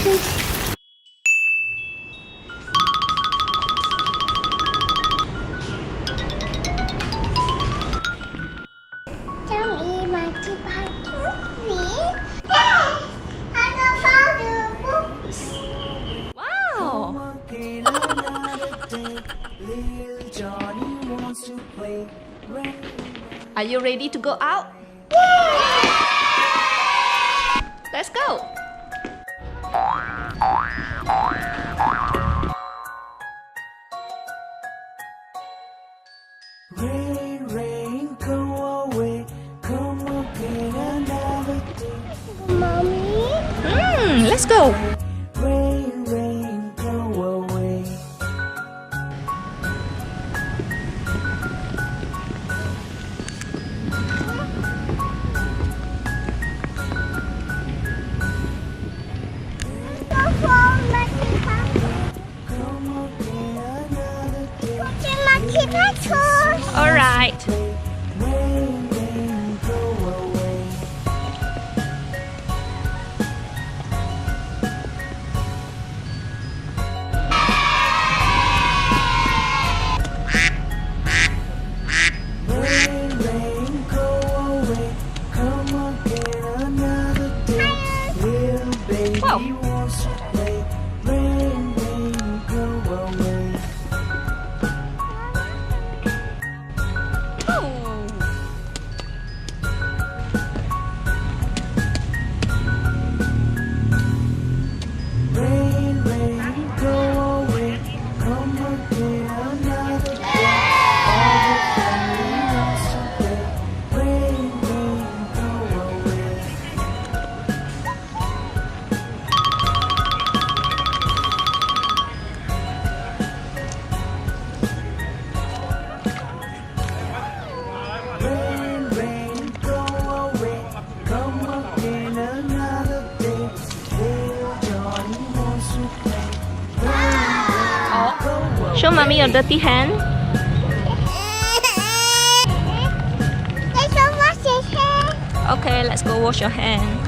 Trong y mà chị bài thuốc gì? I don't found the books. Wow! Are you ready to go out? Let's go! Rain, rain, go away. Come again another day. Mommy? Let's go! Rain, rain, go away. Go for my papa. Come again another day. What's in my potatoes? Alright. Rain, rain, go away. Rain, rain, go away. Come again another day. Little baby Wow. wants to play. Rain, rain, go away. Rain, rain, go away. Come again another day. All the family wants to play. Rain, rain, go away. Rain, rain, go away. Come again another day. Little Johnny wants to play. Rain, rain, go away. Show mommy your dirty hand. Let's go wash his hair. Okay, let's go wash your hand.